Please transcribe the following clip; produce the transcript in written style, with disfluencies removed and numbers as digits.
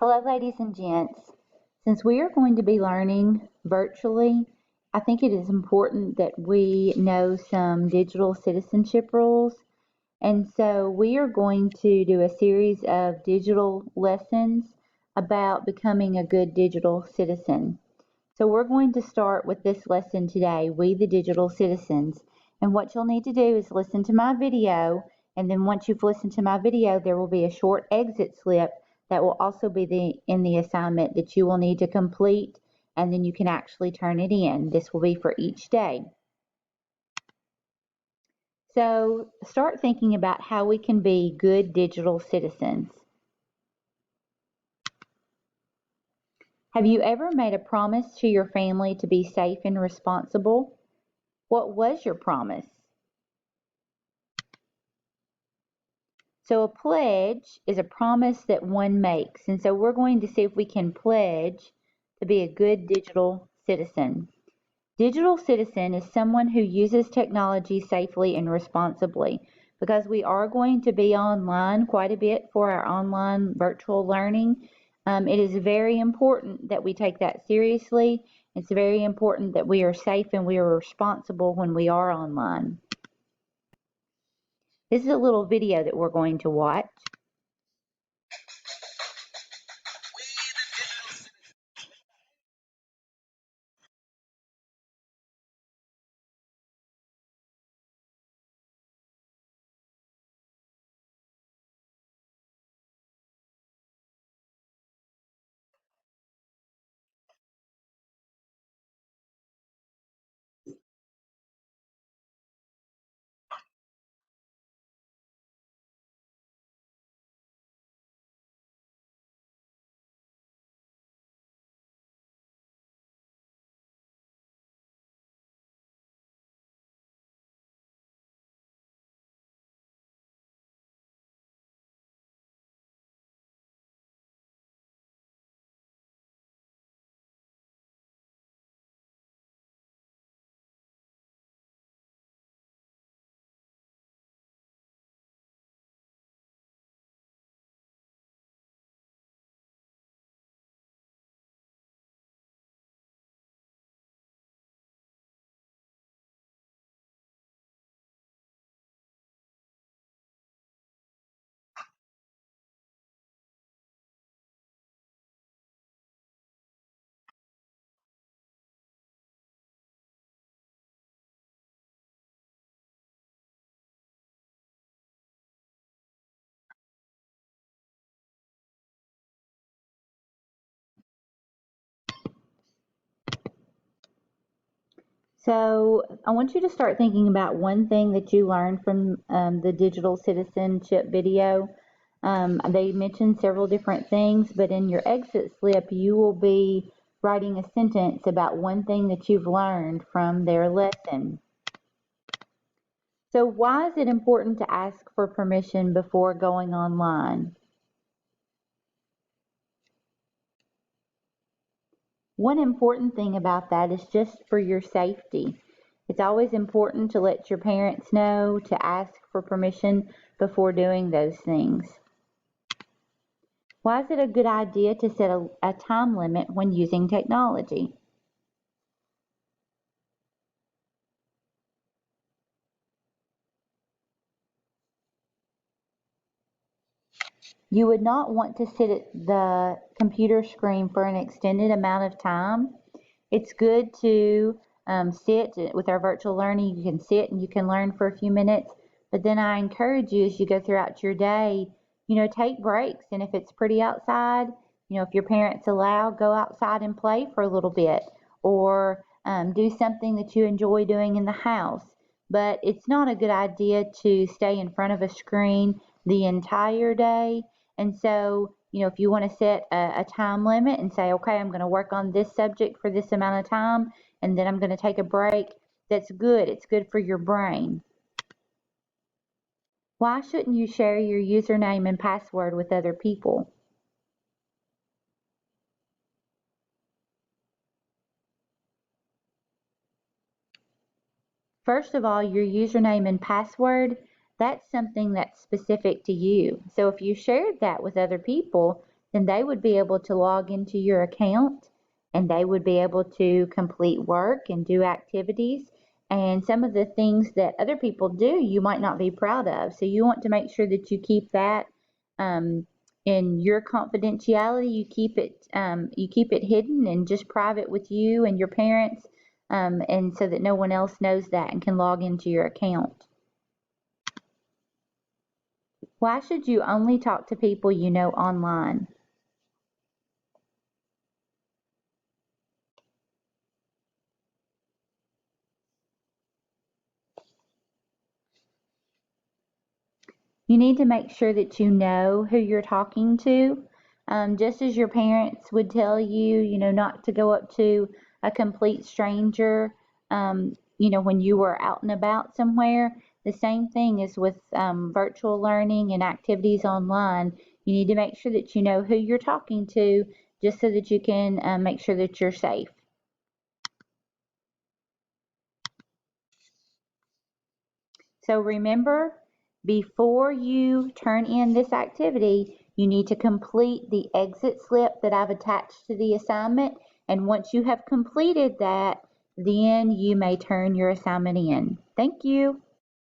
Hello, ladies and gents. Since we are going to be learning virtually, I think it is important that we know some digital citizenship rules. And so we are going to do a series of digital lessons about becoming a good digital citizen. So we're going to start with this lesson today, We the Digital Citizens. And what you'll need to do is listen to my video, and then once you've listened to my video, there will be a short exit slip that will also be in the assignment that you will need to complete, and then you can actually turn it in. This will be for each day. So start thinking about how we can be good digital citizens. Have you ever made a promise to your family to be safe and responsible? What was your promise? So a pledge is a promise that one makes. And so we're going to see if we can pledge to be a good digital citizen. Digital citizen is someone who uses technology safely and responsibly. Because we are going to be online quite a bit for our online virtual learning, it is very important that we take that seriously. It's very important that we are safe and we are responsible when we are online. This is a little video that we're going to watch. So I want you to start thinking about one thing that you learned from the digital citizenship video. They mentioned several different things, but in your exit slip, you will be writing a sentence about one thing that you've learned from their lesson. So why is it important to ask for permission before going online? One important thing about that is just for your safety. It's always important to let your parents know to ask for permission before doing those things. Why is it a good idea to set a time limit when using technology? You would not want to sit at the computer screen for an extended amount of time. It's good to sit with our virtual learning. You can sit and you can learn for a few minutes, but then I encourage you as you go throughout your day, take breaks. And if it's pretty outside, if your parents allow, go outside and play for a little bit, or do something that you enjoy doing in the house. But it's not a good idea to stay in front of a screen the entire day. And so, if you want to set a time limit and say, okay, I'm going to work on this subject for this amount of time, and then I'm going to take a break, that's good. It's good for your brain. Why shouldn't you share your username and password with other people? First of all, your username and password, that's something that's specific to you. So if you shared that with other people, then they would be able to log into your account and they would be able to complete work and do activities. And some of the things that other people do, you might not be proud of. So you want to make sure that you keep that in your confidentiality. You keep it hidden and just private with you and your parents, and so that no one else knows that and can log into your account. Why should you only talk to people you know online? You need to make sure that you know who you're talking to. Just as your parents would tell you, not to go up to a complete stranger, when you were out and about somewhere. The same thing is with virtual learning and activities online. You need to make sure that you know who you're talking to just so that you can make sure that you're safe. So remember, before you turn in this activity, you need to complete the exit slip that I've attached to the assignment. And once you have completed that, then you may turn your assignment in. Thank you.